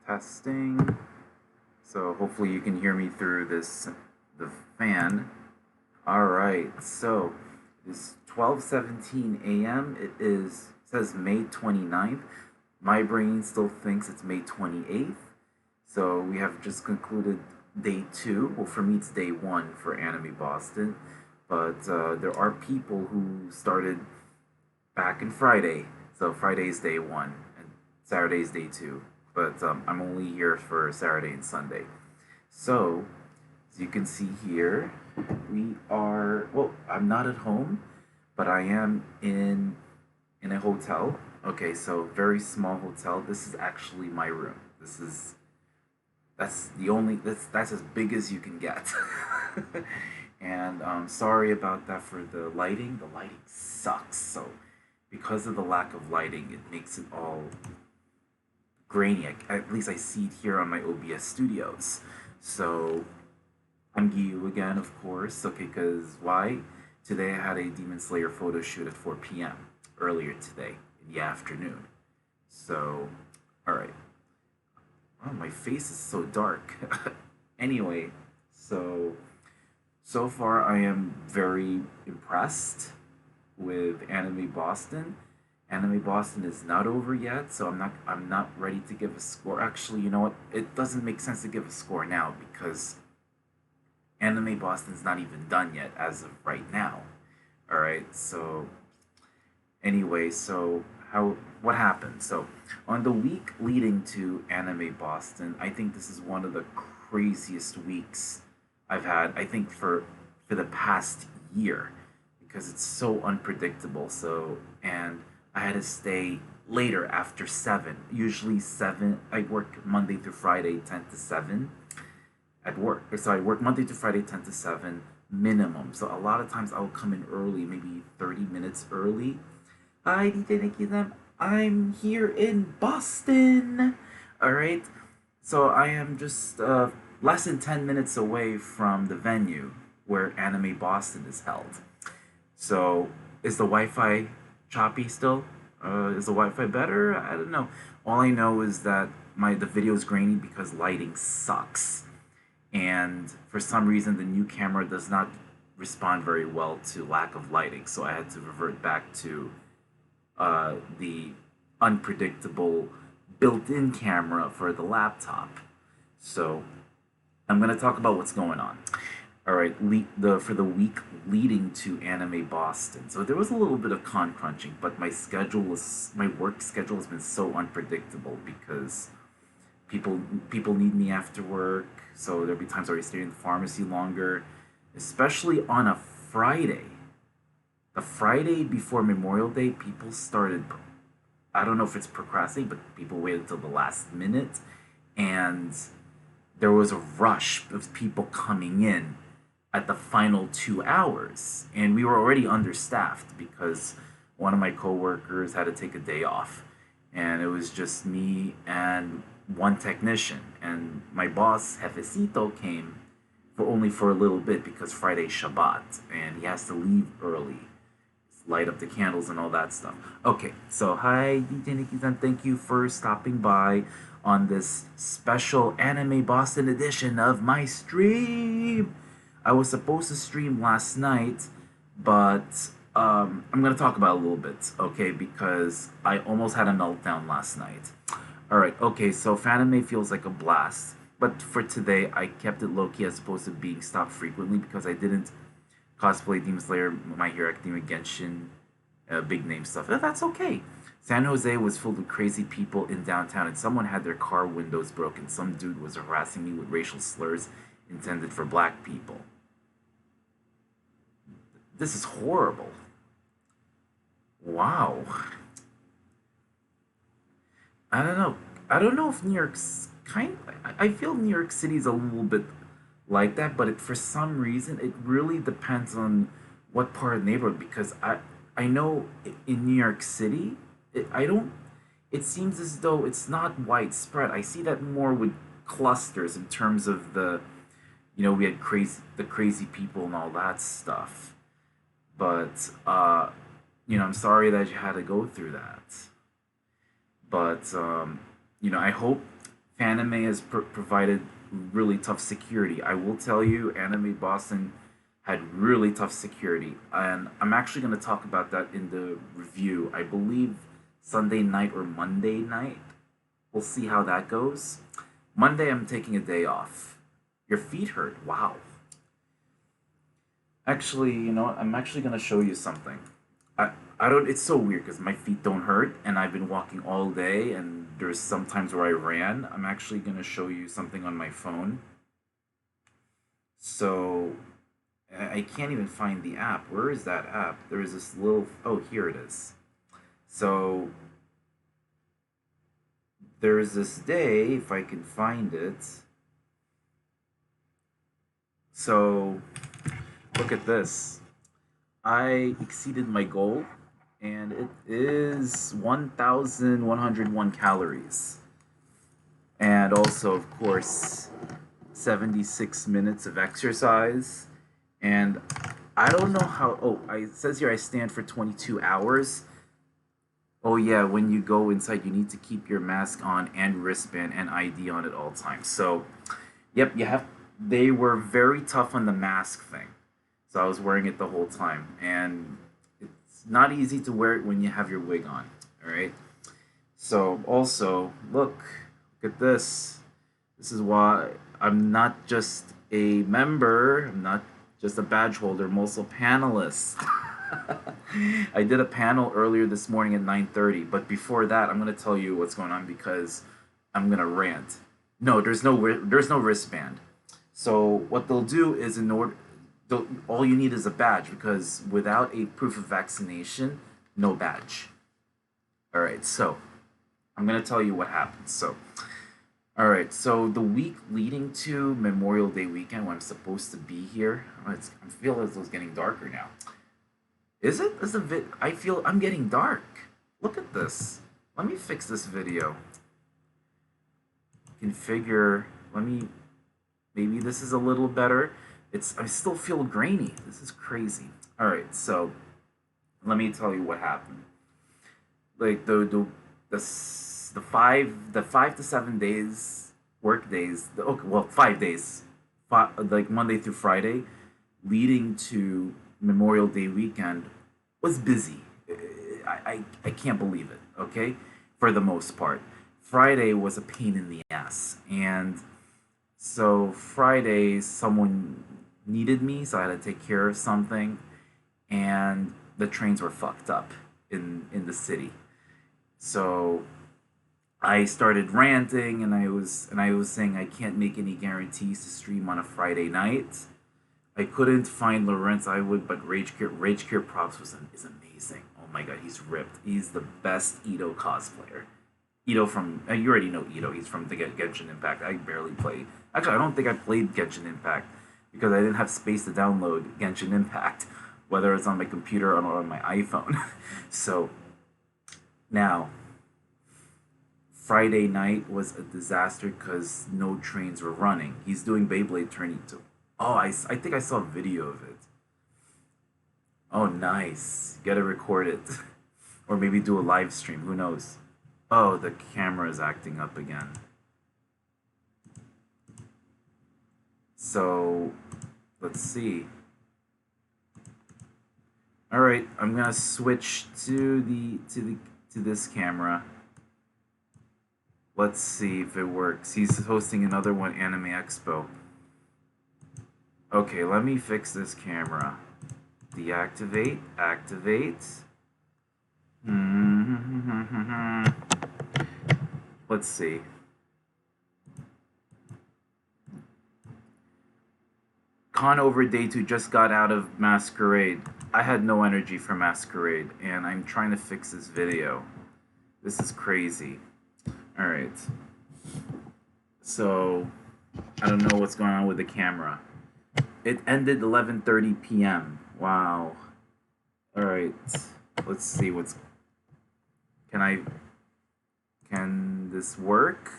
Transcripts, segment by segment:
Testing. So hopefully you can hear me through the fan. All right. So it's 12:17 a.m. It says May 29th. My brain still thinks it's May 28th. So we have just concluded day 2. Well, for me it's day 1 for Anime Boston, but there are people who started back in Friday. So Friday's day 1 and Saturday's day 2. But I'm only here for Saturday and Sunday. So, as you can see here, well, I'm not at home, but I am in a hotel. Okay, so very small hotel. This is actually my room. That's as big as you can get. And sorry about that for the lighting. The lighting sucks. So because of the lack of lighting, it makes it all grainy. At least I see it here on my OBS studios. So I'm Gyu again, of course. Okay, because why? Today I had a Demon Slayer photo shoot at 4 p.m. earlier today in the afternoon. So, alright. Oh, my face is so dark. Anyway, so far I am very impressed with Anime Boston. Anime Boston is not over yet, so I'm not ready to give a score. Actually, you know what? It doesn't make sense to give a score now because Anime Boston's not even done yet as of right now. All right. So anyway, so how what happened? So on the week leading to Anime Boston, I think this is one of the craziest weeks I've had. I think for the past year because it's so unpredictable. So and I had to stay later after 7. Usually 7. I work Monday through Friday 10 to 7 at work. So I work Monday to Friday 10 to 7 minimum. So a lot of times I'll come in early, maybe 30 minutes early. Hi, DJ Nikki. I'm here in Boston. All right. So I am just less than 10 minutes away from the venue where Anime Boston is held. So is the Wi-Fi choppy still? Is the Wi-Fi better? I don't know. All I know is that the video is grainy because lighting sucks, and for some reason the new camera does not respond very well to lack of lighting. So I had to revert back to the unpredictable built-in camera for the laptop. So I'm gonna talk about what's going on. All right, for the week leading to Anime Boston. So there was a little bit of con crunching, but my work schedule has been so unpredictable because people need me after work. So there'll be times where I stay in the pharmacy longer, especially on a Friday. The Friday before Memorial Day, people started. I don't know if it's procrastinating, but people waited until the last minute, and there was a rush of people coming in at the final 2 hours, and we were already understaffed because one of my coworkers had to take a day off, and it was just me and one technician, and my boss Jefecito came for a little bit because Friday's Shabbat, and he has to leave early, light up the candles and all that stuff. Okay, so hi DJ Nikki-san, thank you for stopping by on this special Anime Boston edition of my stream. I was supposed to stream last night, but I'm gonna talk about it a little bit, okay? Because I almost had a meltdown last night. All right, okay. So Fanime feels like a blast, but for today, I kept it low key as opposed to being stopped frequently because I didn't cosplay Demon Slayer, My Hero Academia, Genshin, big name stuff. That's okay. San Jose was filled with crazy people in downtown, and someone had their car windows broken. Some dude was harassing me with racial slurs intended for black people. This is horrible. Wow. I don't know. I don't know if New York's kind. I feel New York City's a little bit like that, but for some reason it really depends on what part of the neighborhood. Because I know in New York City, I don't. It seems as though it's not widespread. I see that more with clusters in terms of we had crazy people and all that stuff. But I'm sorry that you had to go through that. But I hope Fanime has provided really tough security. I will tell you, Anime Boston had really tough security, and I'm actually going to talk about that in the review. I believe Sunday night or Monday night. We'll see how that goes. Monday, I'm taking a day off. Your feet hurt. Wow. Actually, you know what? I'm actually gonna show you something. I I don't. It's so weird because my feet don't hurt, and I've been walking all day, and there's some times where I ran. I'm actually gonna show you something on my phone. So I can't even find the app. Where is that app? There is this little. Oh, here it is. So there's this day, if I can find it. So look at this. I exceeded my goal, and it is 1,101 calories. And also, of course, 76 minutes of exercise. And I don't know how. Oh, it says here I stand for 22 hours. Oh, yeah, when you go inside, you need to keep your mask on and wristband and ID on at all times. So, yep, you have. They were very tough on the mask thing. So I was wearing it the whole time. And it's not easy to wear it when you have your wig on. All right. So also, look at this. This is why I'm not just a member, I'm not just a badge holder, I'm also a panelist. I did a panel earlier this morning at 9:30, but before that, I'm going to tell you what's going on because I'm going to rant. No, there's no wristband. So what they'll do is in order all you need is a badge because without a proof of vaccination, no badge. All right, so I'm gonna tell you what happened. So, all right, so the week leading to Memorial Day weekend, when I'm supposed to be here, I feel as though it's getting darker now. Is it? Is the I feel I'm getting dark. Look at this. Let me fix this video. Configure. Let me. Maybe this is a little better. I still feel grainy. This is crazy. All right, so let me tell you what happened. Like the 5 to 7 days work days. Okay, well, 5 days, like Monday through Friday, leading to Memorial Day weekend was busy. I can't believe it. Okay, for the most part, Friday was a pain in the ass, and so Friday someone needed me, so I had to take care of something, and the trains were fucked up in the city. So I started ranting, and I was saying I can't make any guarantees to stream on a Friday night. I couldn't find Lawrence I would, but Rage Cure Props is amazing. Oh my god, he's ripped. He's the best Ito cosplayer. Ito from you already know Ito. He's from the Genshin Impact. I barely play. Actually, I don't think I played Genshin Impact because I didn't have space to download Genshin Impact, whether it's on my computer or on my iPhone. So now, Friday night was a disaster because no trains were running. He's doing Beyblade Tourney too. Oh, I think I saw a video of it. Oh, nice. Gotta record it. Or maybe do a live stream. Who knows? Oh, the camera is acting up again. So, let's see. All right, I'm gonna switch to this camera. Let's see if it works. He's hosting another one, Anime Expo. Okay, let me fix this camera. Deactivate, activate. Let's see. Con over day 2 just got out of Masquerade. I had no energy for Masquerade, and I'm trying to fix this video. This is crazy. Alright. So, I don't know what's going on with the camera. It ended 11:30 p.m. Wow. Alright. Let's see what's... Can this work?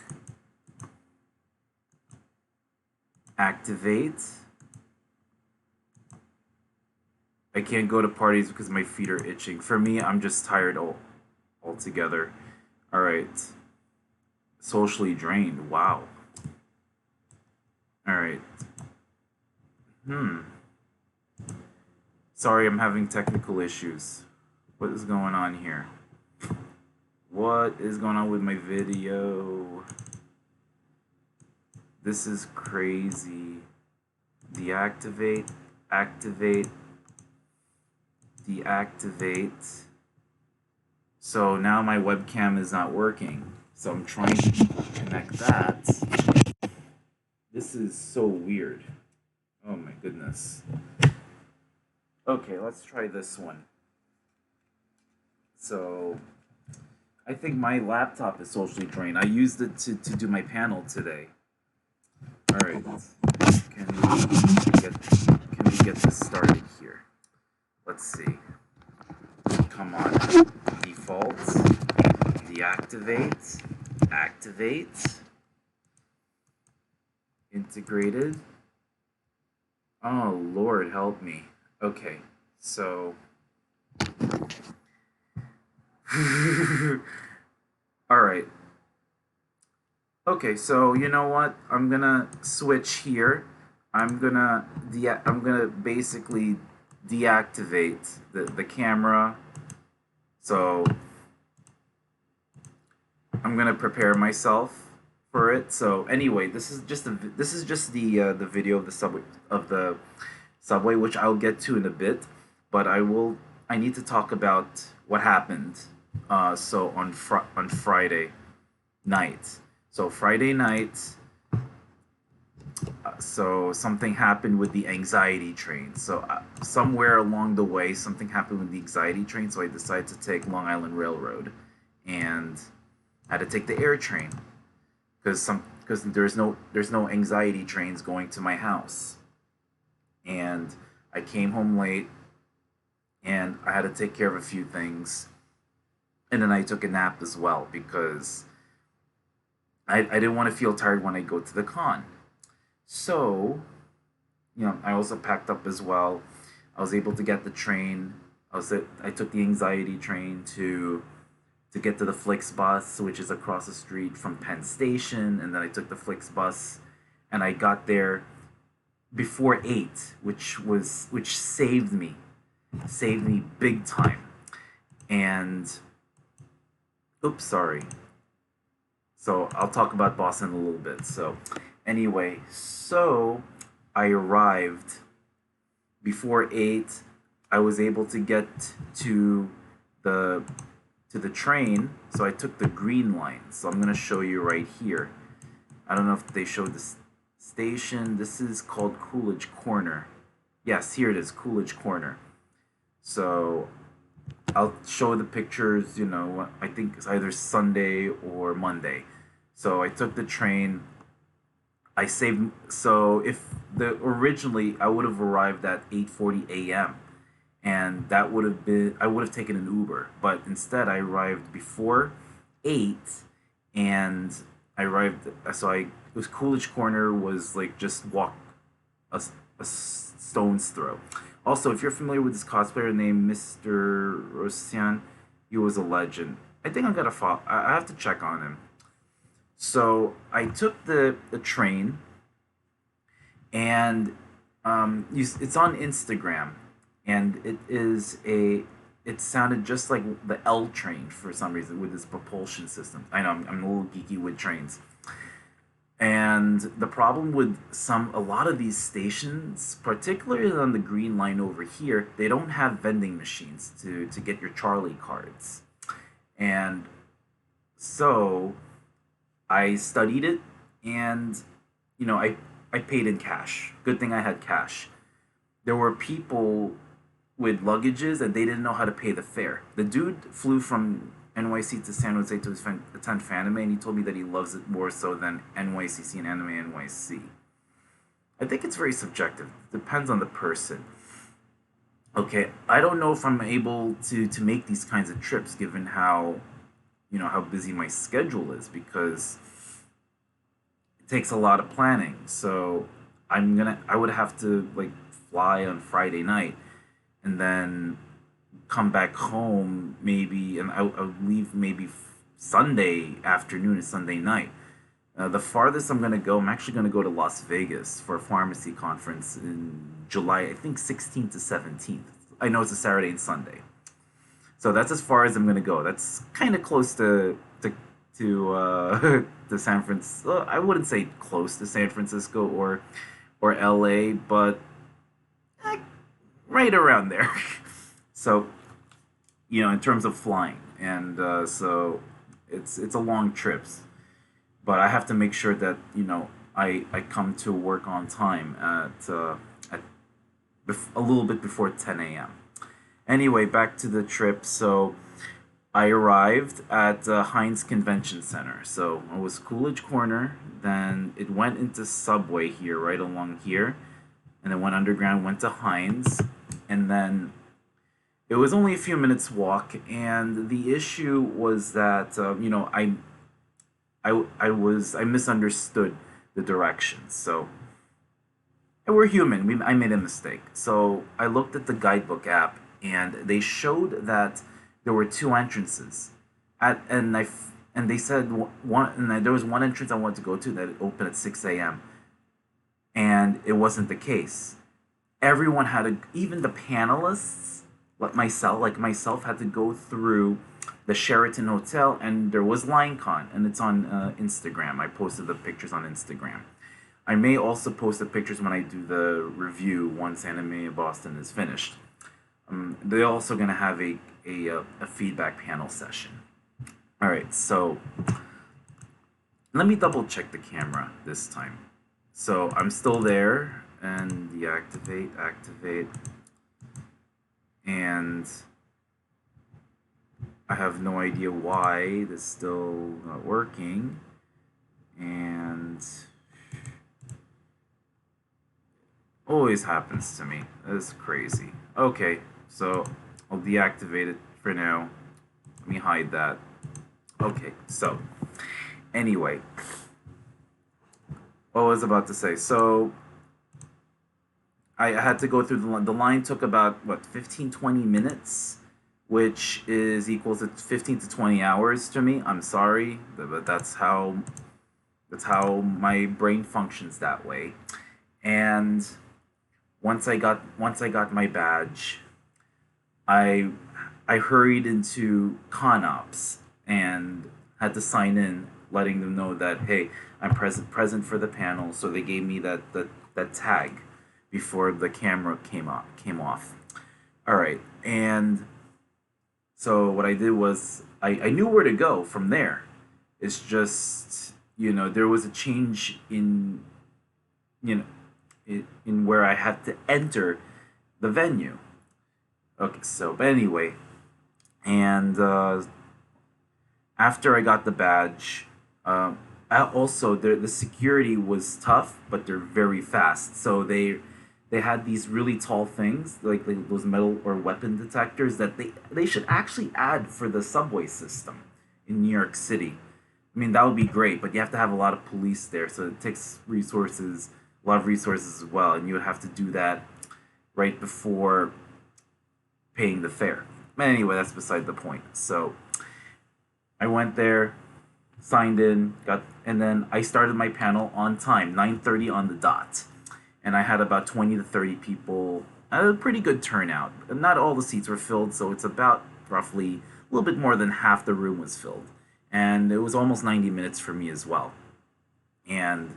Activate. I can't go to parties because my feet are itching. For me, I'm just tired altogether. Alright. Socially drained. Wow. All right. Hmm. Sorry, I'm having technical issues. What is going on here? What is going on with my video? This is crazy. Deactivate, activate, deactivate. So now my webcam is not working. So I'm trying to connect that. This is so weird. Oh my goodness. Okay, let's try this one. So I think my laptop is socially drained. I used it to do my panel today. Alright. Can we get this started here? Let's see. Come on. Default. Deactivate. Activate. Integrated. Oh Lord help me. Okay, so alright. Okay, so you know what? I'm gonna switch here. I'm gonna basically deactivate the camera. So I'm gonna prepare myself for it. So anyway, this is just the video of the subway, which I'll get to in a bit. But I need to talk about what happened. So on Friday night. So Friday night, so something happened with the anxiety train. So somewhere along the way, something happened with the anxiety train. So I decided to take Long Island Railroad, and I had to take the air train because there's no anxiety trains going to my house, and I came home late, and I had to take care of a few things, and then I took a nap as well because I didn't want to feel tired when I go to the con. So, I also packed up as well. I was able to get the train. I took the anxiety train to get to the Flix bus, which is across the street from Penn Station, and then I took the Flix bus, and I got there before 8, which saved me big time. And oops, sorry. So I'll talk about Boston in a little bit. So anyway, so I arrived before 8. I was able to get to the the train, so I took the green line. So I'm gonna show you right here. I don't know if they showed the station. This is called Coolidge Corner. Yes, here it is, Coolidge Corner. So I'll show the pictures. I think it's either Sunday or Monday. So I took the train. I saved. So if the originally I would have arrived at 8:40 a.m. and that would have been I would have taken an Uber, but instead I arrived before 8, and I arrived. So it was Coolidge Corner was like just walk a, a stone's throw. Also, if you're familiar with this cosplayer named Mr. Rosian, he was a legend. I think I'm gonna follow. I have to check on him. So I took the train, and it's on Instagram, and it sounded just like the L train for some reason with this propulsion system. I know I'm a little geeky with trains. And the problem with a lot of these stations, particularly on the green line over here, they don't have vending machines to get your Charlie cards. And so I studied it, and I paid in cash. Good thing I had cash. There were people with luggages, and they didn't know how to pay the fare. The dude flew from NYC to San Jose to attend Fanime, and he told me that he loves it more so than NYCC and Anime NYC. I think it's very subjective. Depends on the person. Okay, I don't know if I'm able to make these kinds of trips given how busy my schedule is, because it takes a lot of planning. So I would have to like fly on Friday night, and then come back home maybe, and I would leave maybe Sunday afternoon and Sunday night. The farthest I'm gonna go, I'm actually gonna go to Las Vegas for a pharmacy conference in July, I think 16th to 17th. I know it's a Saturday and Sunday, so that's as far as I'm gonna go. That's kind of close to to San Francisco. I wouldn't say close to San Francisco or LA, but eh, right around there. So in terms of flying, and so it's a long trip, but I have to make sure that I come to work on time at a little bit before 10 a.m. Anyway, back to the trip. So I arrived at Heinz Convention Center. So it was Coolidge Corner. Then it went into Subway here, right along here, and then went underground, went to Heinz, and then it was only a few minutes walk. And the issue was that I misunderstood the directions. So and we're human. I made a mistake. So I looked at the guidebook app, and they showed that there were two entrances, and they said one, and there was one entrance I wanted to go to that opened at 6 a.m. and it wasn't the case. Everyone had to, even the panelists, like myself, had to go through the Sheraton Hotel, and there was LineCon, and it's on Instagram. I posted the pictures on Instagram. I may also post the pictures when I do the review once Anime Boston is finished. They're also gonna have a feedback panel session. All right, so let me double check the camera this time. So I'm still there, and deactivate, activate, and I have no idea why this is still not working, and always happens to me. That's crazy. Okay, so I'll deactivate it for now. Let me hide that. Okay, so anyway, what was I about to say? So I had to go through the line. The line took about 15-20 minutes, which is equal to 15 to 20 hours to me. I'm sorry, but that's how my brain functions that way. And once I got my badge, I I hurried into ConOps and had to sign in, letting them know that, hey, I'm present for the panel. So they gave me that tag before the camera came off. All right, and so what I did was I knew where to go from there. It's just there was a change in you know in where I had to enter the venue. Okay, so but anyway, and after I got the badge, also the security was tough, but they're very fast. So they had these really tall things like those metal or weapon detectors that they should actually add for the subway system in New York City. I mean, that would be great, but you have to have a lot of police there, so it takes resources, a lot of resources as well, and you would have to do that right before paying the fare. But anyway, that's beside the point. So I went there, signed in, and then I started my panel on time, 9:30 on the dot, and I had about 20 to 30 people. A pretty good turnout. Not all the seats were filled, so it's about roughly a little bit more than half the room was filled, and it was almost 90 minutes for me as well. And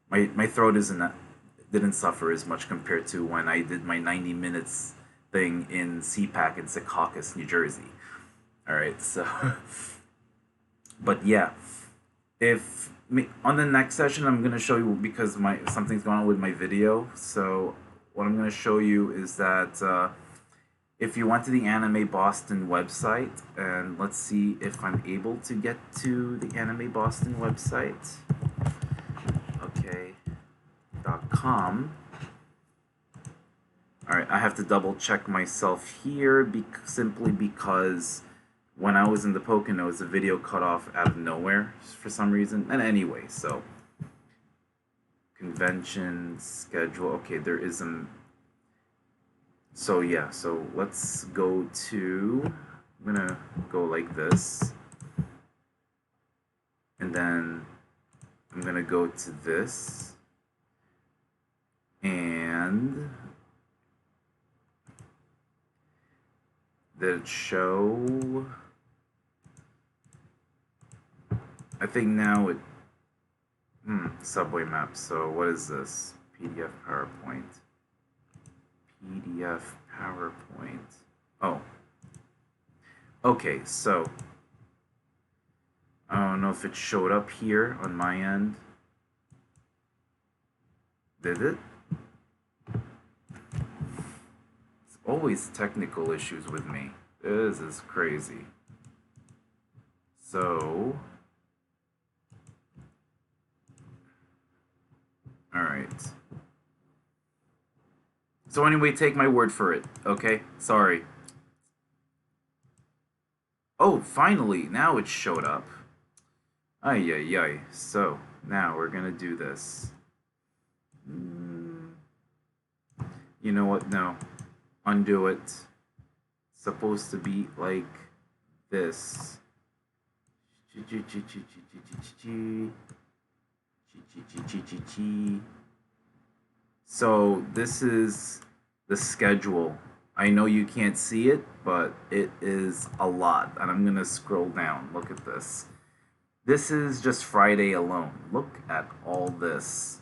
my throat didn't suffer as much compared to when I did my 90 minutes thing in CPAC in Secaucus, New Jersey. All right, so but yeah, if on the next session I'm gonna show you, because something's going on with my video. So what I'm gonna show you is that if you went to the Anime Boston website, and let's see if I'm able to get to the Anime Boston website. Okay, .com. All right, I have to double check myself here simply because when I was in the Poconos, the video cut off out of nowhere for some reason. And anyway, so convention schedule. Okay, there is a. So yeah, so let's go to. I'm gonna go like this. and then I'm gonna go to this, and the show. I think now it. Subway map. So what is this? PDF PowerPoint. PDF PowerPoint. Oh. Okay, so I don't know if it showed up here on my end. Did it? It's always technical issues with me. This is crazy. So, alright. So anyway, take my word for it, okay? Sorry. Oh, finally, now it showed up. Ay, ay, ay. So, now we're gonna do this. You know what? No. Undo it. It's supposed to be like this. So, this is the schedule. I know you can't see it, but it is a lot. And I'm gonna scroll down. Look at this. This is just Friday alone. Look at all this.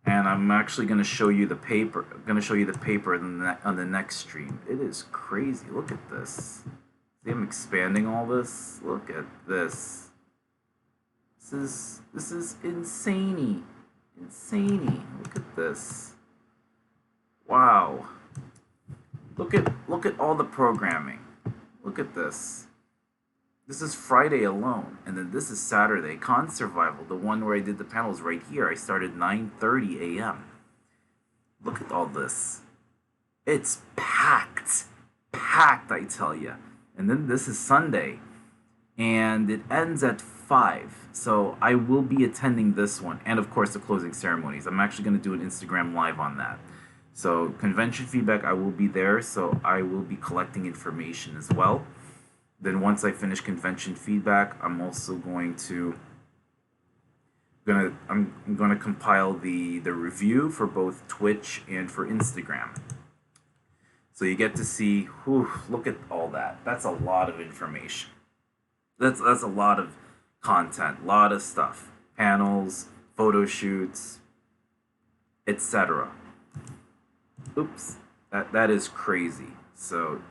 And I'm actually gonna show you the paper. I'm gonna show you the paper on the next stream. It is crazy. Look at this. See, I'm expanding all this. Look at this. This is insane-y. Insane-y. Look at this. Wow. Look at all the programming. Look at this. This is Friday alone, and then this is Saturday. Con Survival, the one where I did the panels right here. I started 9:30 a.m. Look at all this. It's packed. Packed, I tell you. And then this is Sunday, and it ends at 5. So I will be attending this one, and of course the closing ceremonies. I'm actually going to do an Instagram live on that. So convention feedback, I will be there, so I will be collecting information as well. Then once I finish convention feedback, I'm also going to I'm gonna compile the review for both Twitch and for Instagram. So you get to see, whew, look at all that. That's a lot of information. That's a lot of content, a lot of stuff. Panels, photo shoots, etc. Oops, that is crazy. So,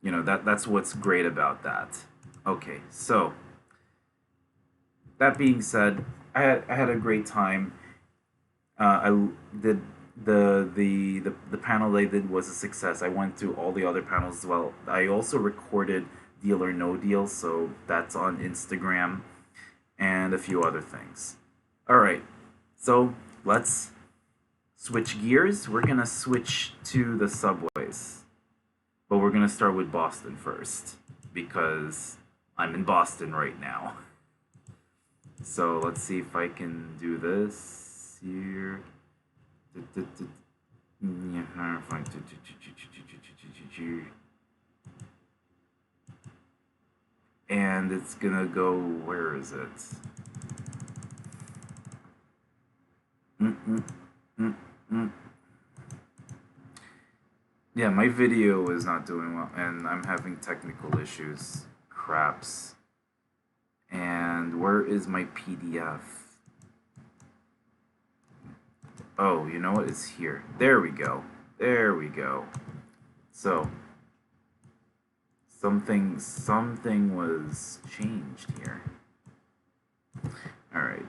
you know, that's what's great about that. Okay, so that being said, I had a great time. I did the panel they did was a success. I went to all the other panels as well. I also recorded Deal or No Deal, so that's on Instagram and a few other things. All right, so let's switch gears. We're gonna switch to the subways, but we're gonna start with Boston first because I'm in Boston right now. So let's see if I can do this here. And it's gonna go, where is it? Yeah, my video is not doing well, and I'm having technical issues. Craps. And where is my PDF? Oh, you know what? It's here. There we go. There we go. So, something was changed here. Alright.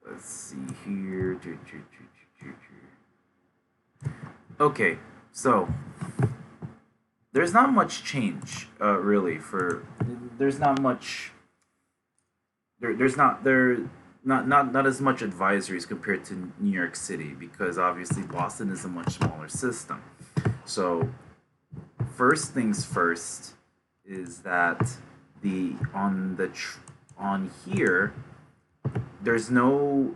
Let's see here. Okay, so there's not much change, really. There's not much. There's not as much advisories compared to New York City because obviously Boston is a much smaller system. So first things first is that on here there's no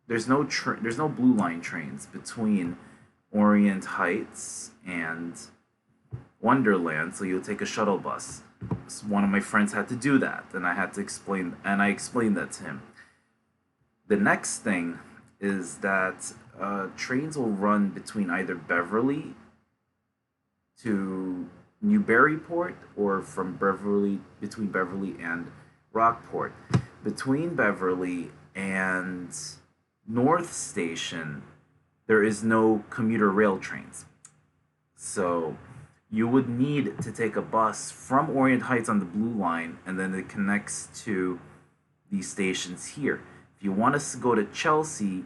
blue line trains between Orient Heights and Wonderland, so you'll take a shuttle bus. one of my friends had to do that, and I explained that to him. The next thing is that trains will run between either Beverly to Newburyport or from Beverly between Beverly and Rockport. Between Beverly and North Station, there is no commuter rail trains. So you would need to take a bus from Orient Heights on the Blue Line, and then it connects to these stations here. If you want us to go to Chelsea,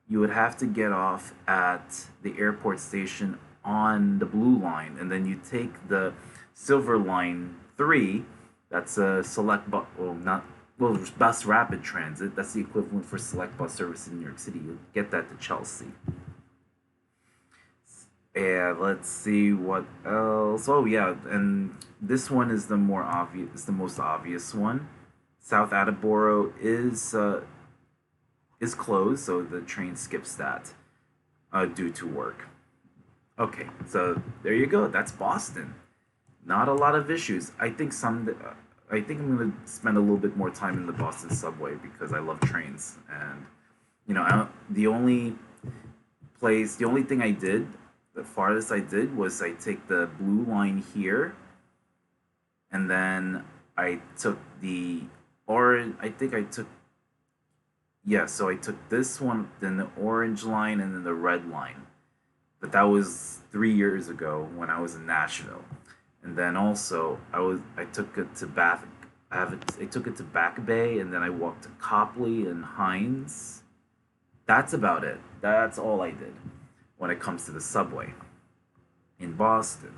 you would have to get off at the airport station on the Blue Line, and then you take the Silver Line 3. That's a select bus, well, not well, bus rapid transit. That's the equivalent for select bus service in New York City. You'll get that to Chelsea. And let's see what else. Oh yeah, and this one is the more obvious. It's the most obvious one. South Attleboro is closed, so the train skips that due to work. Okay, so there you go. That's Boston. Not a lot of issues. I think I'm gonna spend a little bit more time in the Boston subway because I love trains, and the only thing I did, the farthest I did was I take the blue line here, and then I took the orange. I think I took yeah. So I took this one, then the orange line, and then the red line. But that was 3 years ago when I was in Nashville, and then also I took it to Bath. I took it to Back Bay, and then I walked to Copley and Hines. That's about it. That's all I did when it comes to the subway in Boston.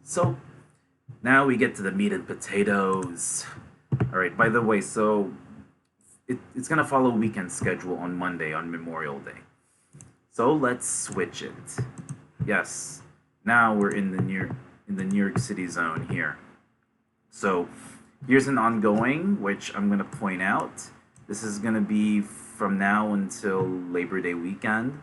So now we get to the meat and potatoes. All right. By the way, so it's gonna follow weekend schedule on Monday on Memorial Day. So let's switch it. Yes. Now we're in the New York City zone here. So here's an ongoing, which I'm gonna point out. This is gonna be from now until Labor Day weekend,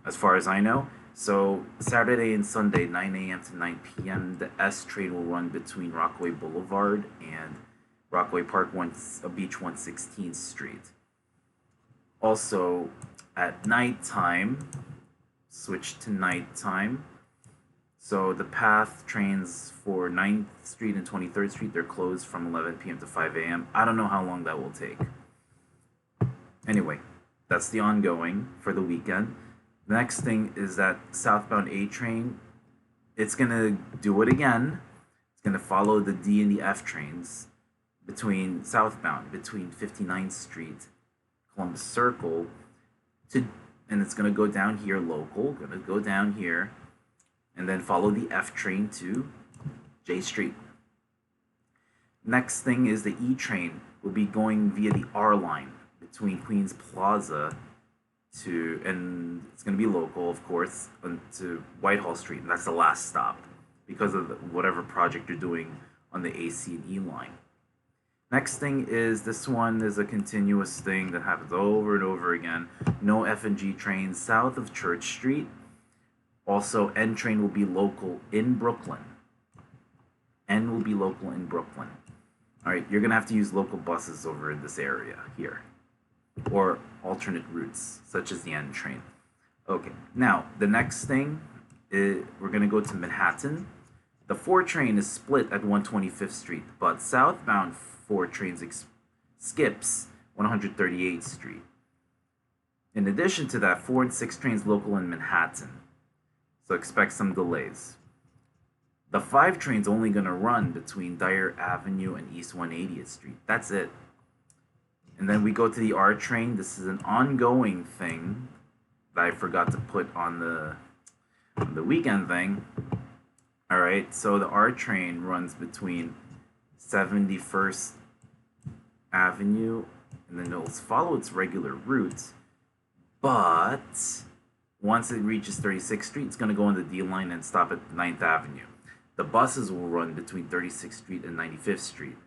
as far as I know. So Saturday and Sunday, 9 a.m. to 9 p.m., the S train will run between Rockaway Boulevard and Rockaway Park Beach 116th Street. Also, at nighttime, switch to nighttime. So the PATH trains for 9th Street and 23rd Street, they're closed from 11 p.m. to 5 a.m. I don't know how long that will take. Anyway, that's the ongoing for the weekend. The next thing is that southbound A train, it's going to do it again. It's going to follow the D and the F trains between 59th Street, Columbus Circle, and it's going to go down here local, going to go down here, and then follow the F train to J Street. Next thing is the E train will be going via the R line between Queens Plaza and it's going to be local, of course, to Whitehall Street, and that's the last stop because of whatever project you're doing on the AC and E line. Next thing is this one is a continuous thing that happens over and over again. No F and G trains south of Church Street. Also, N train will be local in Brooklyn. N will be local in Brooklyn. All right, you're gonna have to use local buses over in this area here, or alternate routes such as the N train. Okay, now the next thing is we're gonna go to Manhattan. The 4 train is split at 125th Street, but southbound 4 trains skips 138th Street. In addition to that, 4 and 6 trains local in Manhattan, so expect some delays. The 5 train's only going to run between Dyer Avenue and East 180th Street. That's it. And then we go to the R train. This is an ongoing thing that I forgot to put on the weekend thing. All right, so the R train runs between 71st Avenue, and then it'll follow its regular route. But once it reaches 36th Street, it's going to go on the D line and stop at 9th Avenue. The buses will run between 36th Street and 95th Street.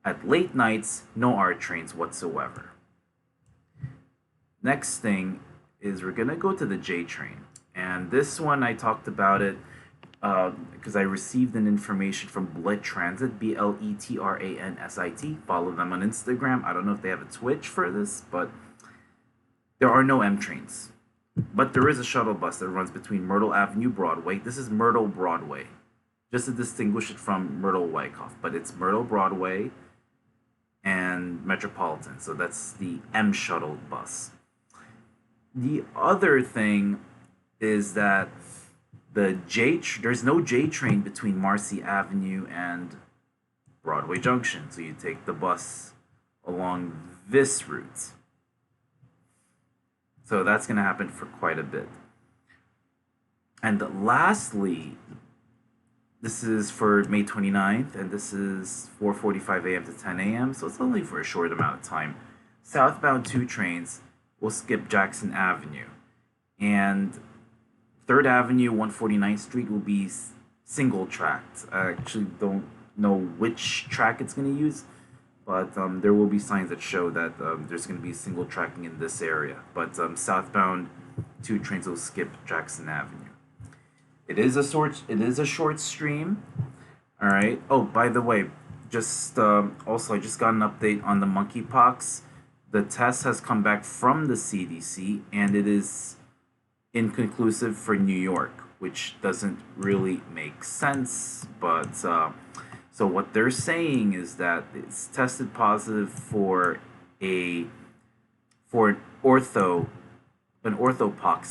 At late nights, no R trains whatsoever. Next thing is we're going to go to the J train. And this one, I talked about it because I received an information from Blet Transit, BLETRANSIT. Follow them on Instagram. I don't know if they have a Twitch for this, but there are no M trains. But there is a shuttle bus that runs between Myrtle Avenue, Broadway. This is Myrtle Broadway, just to distinguish it from Myrtle Wyckoff. But it's Myrtle Broadway and Metropolitan. So that's the M shuttle bus. The other thing is that there's no J train between Marcy Avenue and Broadway Junction. So you take the bus along this route. So that's going to happen for quite a bit. And lastly, this is for May 29th, and this is 4:45 a.m. to 10 a.m., so it's only for a short amount of time. Southbound 2 trains will skip Jackson Avenue, and 3rd Avenue, 149th Street will be single tracked. I actually don't know which track it's going to use, but there will be signs that show that there's going to be single tracking in this area. But southbound 2 trains will skip Jackson Avenue. It is a short stream. All right. Oh, by the way, just also I just got an update on the monkeypox. The test has come back from the CDC, and it is inconclusive for New York, which doesn't really make sense. But so what they're saying is that it's tested positive for a for an orthopox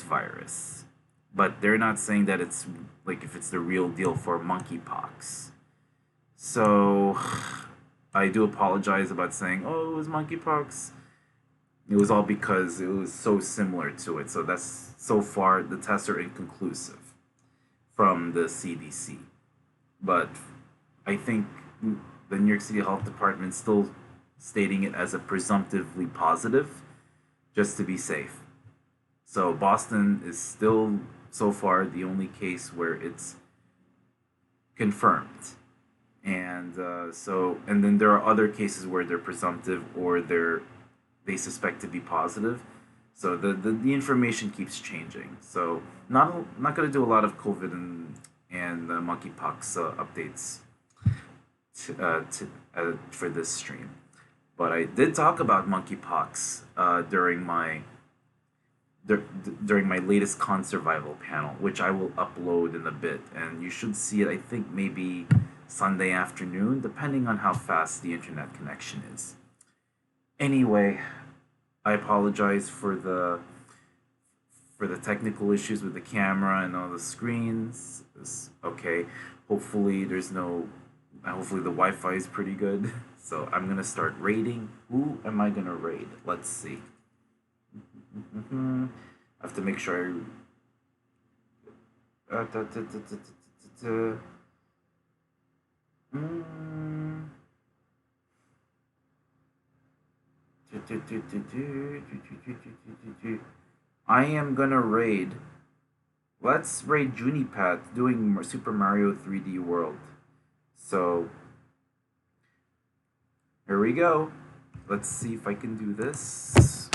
virus, but they're not saying that it's like if it's the real deal for monkeypox. So I do apologize about saying, oh, it was monkeypox. It was all because it was so similar to it. So that's so far the tests are inconclusive from the CDC. But I think the New York City Health Department is still stating it as a presumptively positive just to be safe. So Boston is still so far the only case where it's confirmed. And and then there are other cases where they're presumptive or they suspect to be positive. So the information keeps changing. So not going to do a lot of COVID and monkeypox updates for this stream. But I did talk about monkeypox during my latest con survival panel, which I will upload in a bit, and you should see it. I think maybe Sunday afternoon, depending on how fast the internet connection is. Anyway, I apologize for the technical issues with the camera and all the screens. Okay, hopefully hopefully the Wi-Fi is pretty good. So I'm gonna start raiding. Who am I gonna raid? Let's see. I have to make sure I am gonna raid. Let's raid Junipat doing Super Mario 3D World. So here we go. Let's see if I can do this.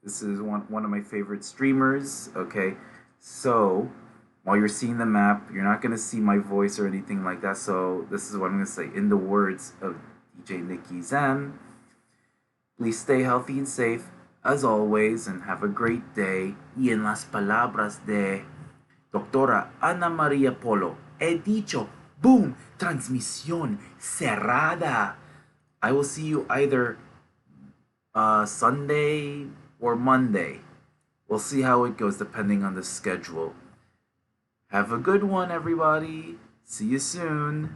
This is one of my favorite streamers. Okay, so while you're seeing the map, you're not gonna see my voice or anything like that. So this is what I'm gonna say in the words of DJ Nikki Zen. Please stay healthy and safe as always, and have a great day. Y en las palabras de Doctora Ana Maria Polo, he dicho, boom, transmisión cerrada. I will see you either Sunday or Monday. We'll see how it goes depending on the schedule. Have a good one, everybody. See you soon.